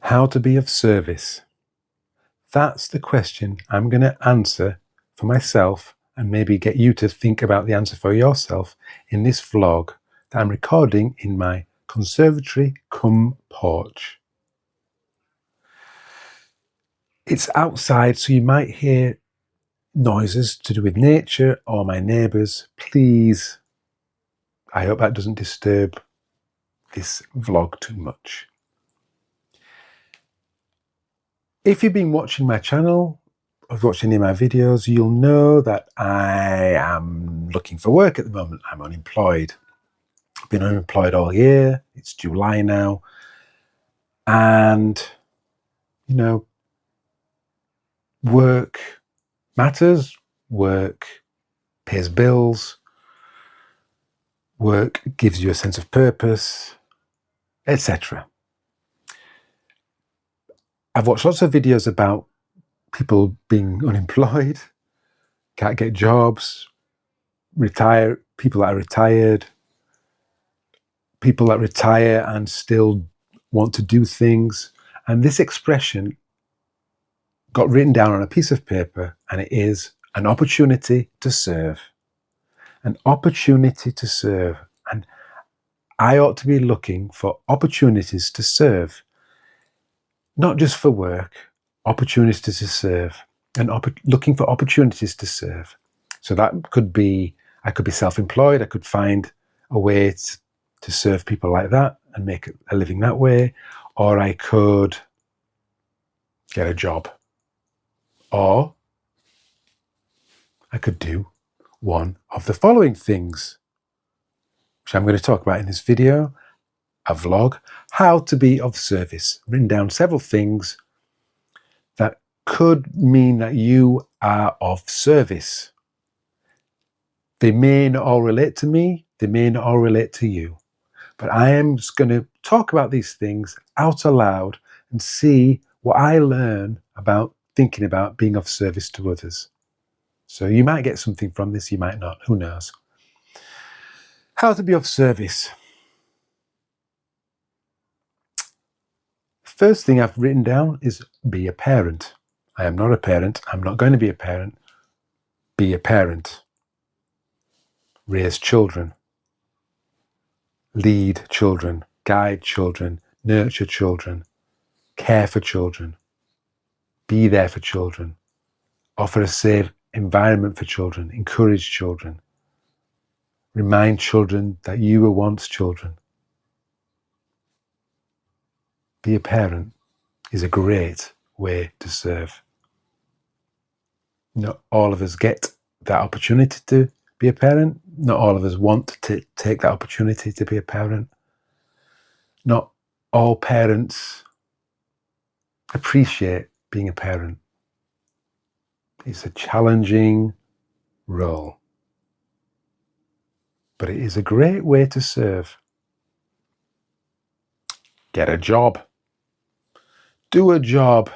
How to be of service. That's the question I'm going to answer for myself and maybe get you to think about the answer for yourself in this vlog that I'm recording in my conservatory cum porch. It's outside, so you might hear noises to do with nature or my neighbours. Please, I hope that doesn't disturb this vlog too much. If you've been watching my channel, or watched any of my videos, you'll know that I am looking for work at the moment. I'm unemployed. I've been unemployed all year. It's July now. And, you know, work matters. Work pays bills. Work gives you a sense of purpose, etc. I've watched lots of videos about people being unemployed, can't get jobs, people that are retired, people that retire and still want to do things. And this expression got written down on a piece of paper, and it is an opportunity to serve. An opportunity to serve. And I ought to be looking for opportunities to serve, not just for work, opportunities to serve, and looking for opportunities to serve. So that could be, I could be self-employed, I could find a way to serve people like that and make a living that way, or I could get a job, or I could do one of the following things, which I'm going to talk about in this video, a vlog, how to be of service. I've written down several things that could mean that you are of service. They may not all relate to me, they may not all relate to you, but I am just going to talk about these things out aloud and see what I learn about thinking about being of service to others. So you might get something from this, you might not, who knows. How to be of service. First thing I've written down is be a parent. I am not a parent, I'm not going to be a parent. Be a parent. Raise children. Lead children. Guide children. Nurture children. Care for children. Be there for children. Offer a safe environment for children. Encourage children. Remind children that you were once children. Be a parent is a great way to serve. Not all of us get that opportunity to be a parent. Not all of us want to take that opportunity to be a parent. Not all parents appreciate being a parent. It's a challenging role, but it is a great way to serve. Get a job. Do a job.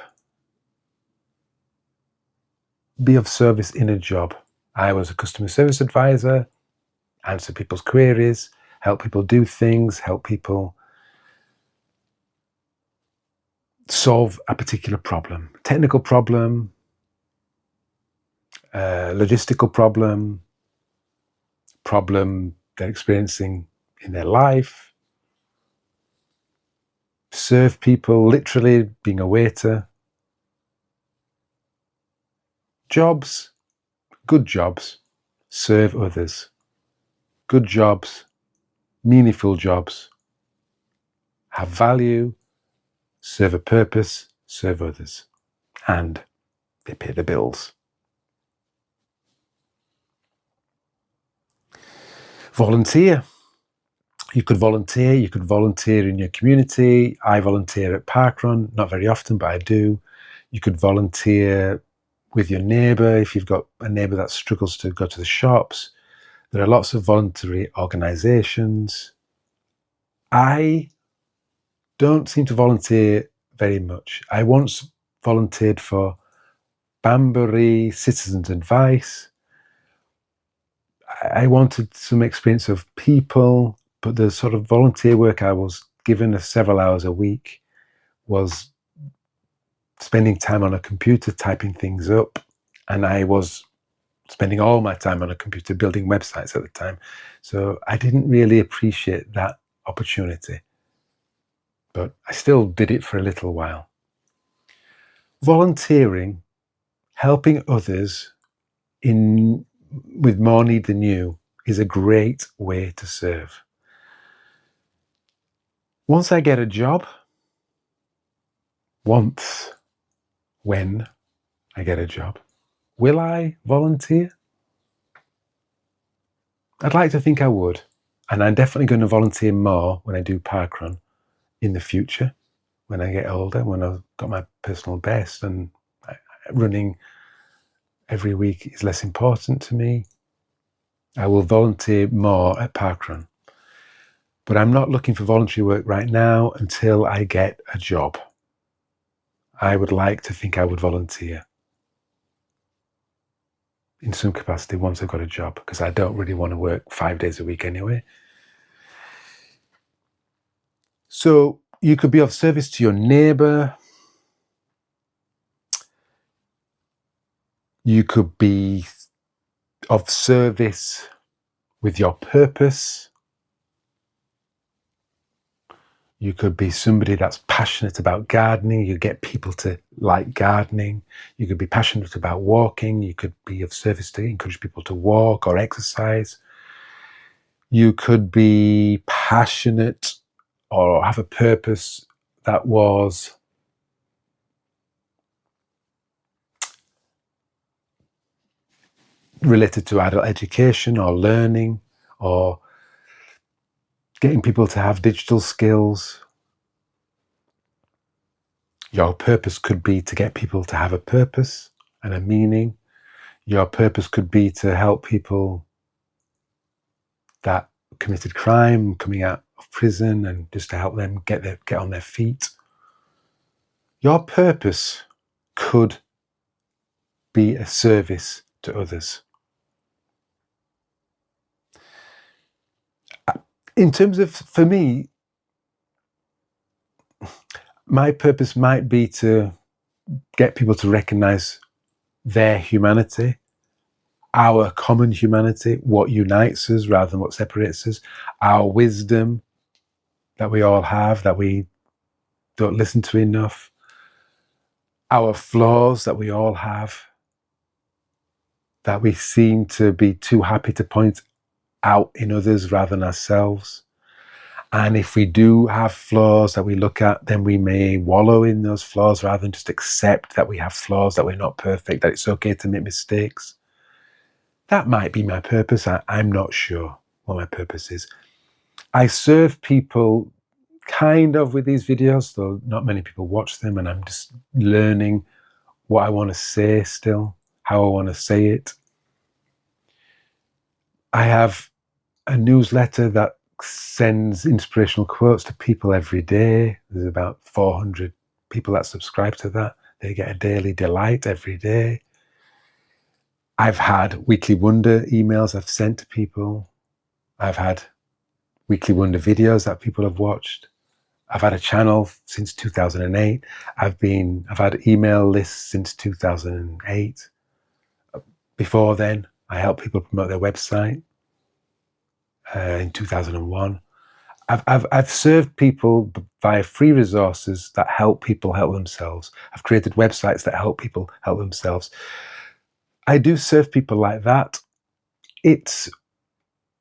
Be of service in a job. I was a customer service advisor, answer people's queries, help people do things, help people solve a particular problem, technical problem, logistical problem they're experiencing in their life. Serve people, literally being a waiter. Jobs, good jobs, serve others. Good jobs, meaningful jobs, have value, serve a purpose, serve others, and they pay the bills. Volunteer. You could volunteer in your community. I volunteer at Parkrun, not very often, but I do. You could volunteer with your neighbour if you've got a neighbour that struggles to go to the shops. There are lots of voluntary organisations. I don't seem to volunteer very much. I once volunteered for Banbury Citizens Advice. I wanted some experience of people, but the sort of volunteer work I was given several hours a week was spending time on a computer typing things up, and I was spending all my time on a computer building websites at the time. So I didn't really appreciate that opportunity, but I still did it for a little while. Volunteering, helping others with more need than you, is a great way to serve. Once I get a job, when I get a job, will I volunteer? I'd like to think I would. And I'm definitely going to volunteer more when I do parkrun in the future, when I get older, when I've got my personal best and running every week is less important to me. I will volunteer more at parkrun. But I'm not looking for voluntary work right now until I get a job. I would like to think I would volunteer in some capacity once I've got a job, because I don't really want to work 5 days a week anyway. So you could be of service to your neighbor. You could be of service with your purpose. You could be somebody that's passionate about gardening. You get people to like gardening. You could be passionate about walking. You could be of service to encourage people to walk or exercise. You could be passionate or have a purpose that was related to adult education or learning or getting people to have digital skills. Your purpose could be to get people to have a purpose and a meaning. Your purpose could be to help people that committed crime coming out of prison and just to help them get on their feet. Your purpose could be a service to others. In terms of, for me, my purpose might be to get people to recognize their humanity, our common humanity, what unites us rather than what separates us, our wisdom that we all have, that we don't listen to enough, our flaws that we all have, that we seem to be too happy to point out in others rather than ourselves. And if we do have flaws that we look at, then we may wallow in those flaws rather than just accept that we have flaws, that we're not perfect, that it's okay to make mistakes. That might be my purpose. I'm not sure what my purpose is. I serve people kind of with these videos, though not many people watch them, and I'm just learning what I want to say still, how I want to say it. I have a newsletter that sends inspirational quotes to people every day. There's about 400 people that subscribe to that. They get a daily delight every day. I've had Weekly Wonder emails I've sent to people. I've had Weekly Wonder videos that people have watched. I've had a channel since 2008. I've had email lists since 2008. Before then, I helped people promote their website in 2001. I've served people via free resources that help people help themselves. I've created websites that help people help themselves. I do serve people like that. It's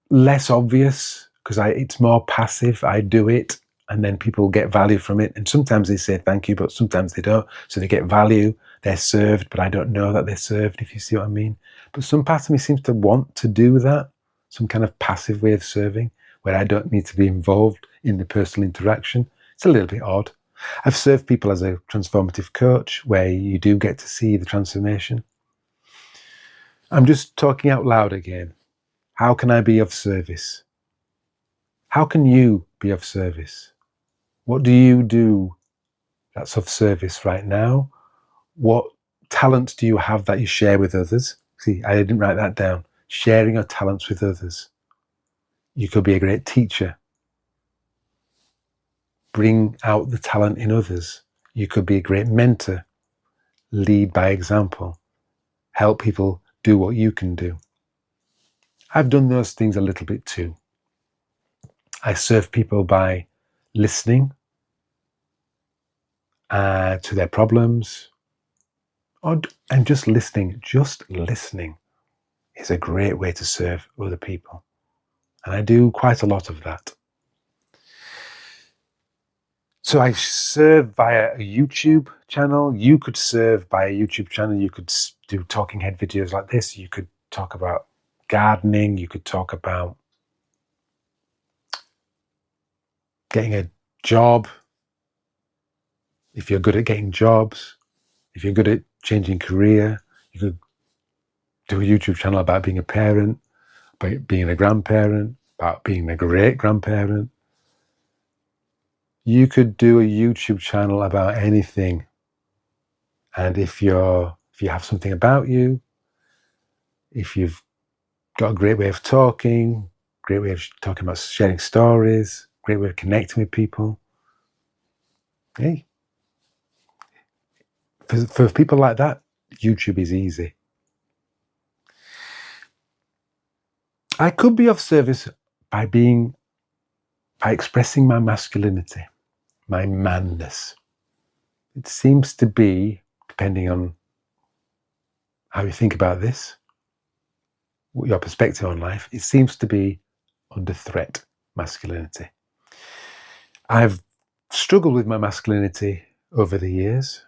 less obvious because it's more passive. I do it and then people get value from it. And sometimes they say thank you, but sometimes they don't. So they get value. They're served, but I don't know that they're served, if you see what I mean. But some part of me seems to want to do that, some kind of passive way of serving, where I don't need to be involved in the personal interaction. It's a little bit odd. I've served people as a transformative coach, where you do get to see the transformation. I'm just talking out loud again. How can I be of service? How can you be of service? What do you do that's of service right now? What talents do you have that you share with others? See, I didn't write that down. Sharing your talents with others. You could be a great teacher. Bring out the talent in others. You could be a great mentor. lead by example, help people do what you can do. I've done those things a little bit too. I serve people by listening to their problems, and just listening. Just listening is a great way to serve other people. And I do quite a lot of that. So I serve via a YouTube channel. You could serve by a YouTube channel. You could do talking head videos like this. You could talk about gardening. You could talk about getting a job. If you're good at getting jobs, if you're good at changing career, you could do a YouTube channel about being a parent, about being a grandparent, about being a great grandparent. You could do a YouTube channel about anything. And if you have something about you, if you've got a great way of talking, great way of talking about sharing stories, great way of connecting with people, hey, for people like that, YouTube is easy. I could be of service by expressing my masculinity, my manness. It seems to be, depending on how you think about this, your perspective on life, it seems to be under threat, masculinity. I've struggled with my masculinity over the years,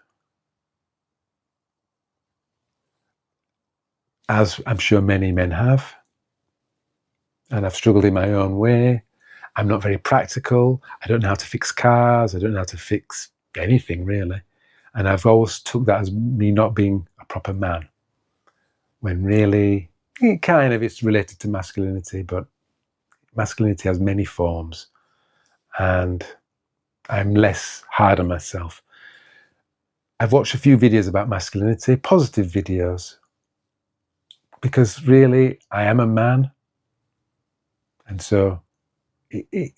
as I'm sure many men have, and I've struggled in my own way. I'm not very practical. I don't know how to fix cars. I don't know how to fix anything, really. And I've always took that as me not being a proper man, when really, it's related to masculinity, but masculinity has many forms, and I'm less hard on myself. I've watched a few videos about masculinity, positive videos, because really I am a man, and so it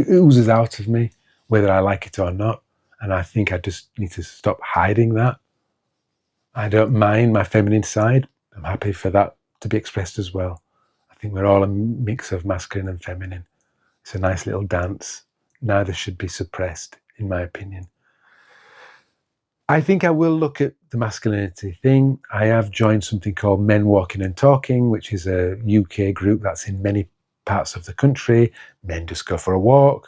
oozes out of me, whether I like it or not. And I think I just need to stop hiding that. I don't mind my feminine side. I'm happy for that to be expressed as well. I think we're all a mix of masculine and feminine. It's a nice little dance. Neither should be suppressed, in my opinion. I think I will look at the masculinity thing. I have joined something called Men Walking and Talking, which is a UK group that's in many parts of the country. Men just go for a walk,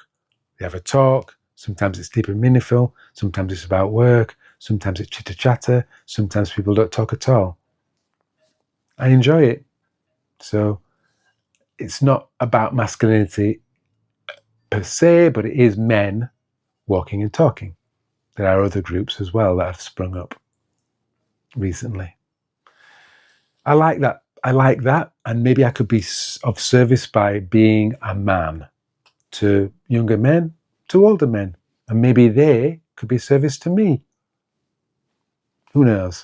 they have a talk. Sometimes it's deep and meaningful, sometimes it's about work, sometimes it's chitter chatter, sometimes people don't talk at all. I enjoy it. So it's not about masculinity per se, but it is men walking and talking. There are other groups as well that have sprung up recently. I like that, and maybe I could be of service by being a man to younger men, to older men, and maybe they could be service to me. Who knows?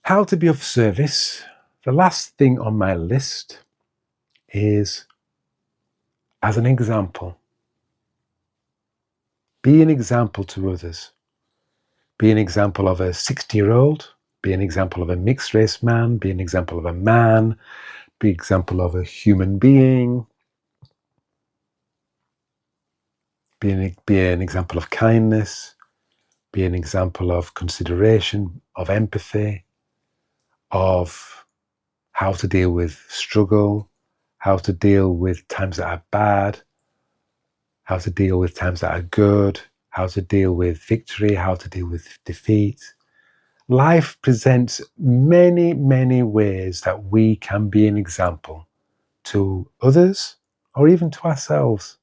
How to be of service. The last thing on my list is as an example. Be an example to others. Be an example of a 60-year-old. Be an example of a mixed race man. Be an example of a man. Be an example of a human being. Be an example of kindness. Be an example of consideration, of empathy, of how to deal with struggle, how to deal with times that are bad, how to deal with times that are good, how to deal with victory, how to deal with defeat. Life presents many, many ways that we can be an example to others or even to ourselves.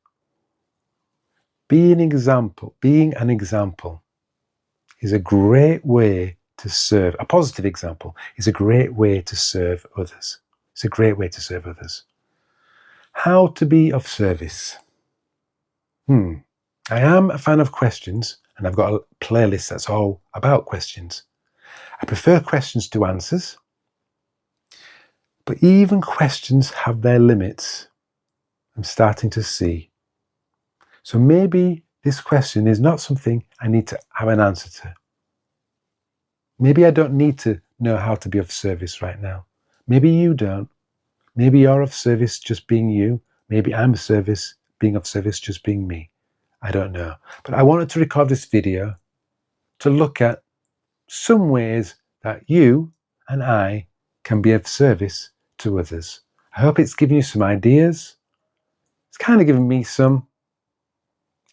Being an example is a great way to serve. A positive example is a great way to serve others. It's a great way to serve others. How to be of service. I am a fan of questions, and I've got a playlist that's all about questions. I prefer questions to answers, but even questions have their limits, I'm starting to see. So maybe this question is not something I need to have an answer to. Maybe I don't need to know how to be of service right now. Maybe you don't. Maybe you're of service just being you. Maybe I'm being of service just being me. I don't know. But I wanted to record this video to look at some ways that you and I can be of service to others. I hope it's given you some ideas. It's kind of given me some.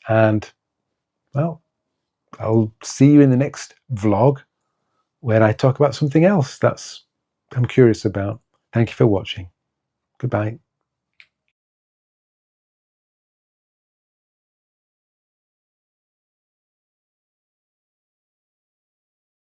And, well, I'll see you in the next vlog where I talk about something else I'm curious about. Thank you for watching. Goodbye.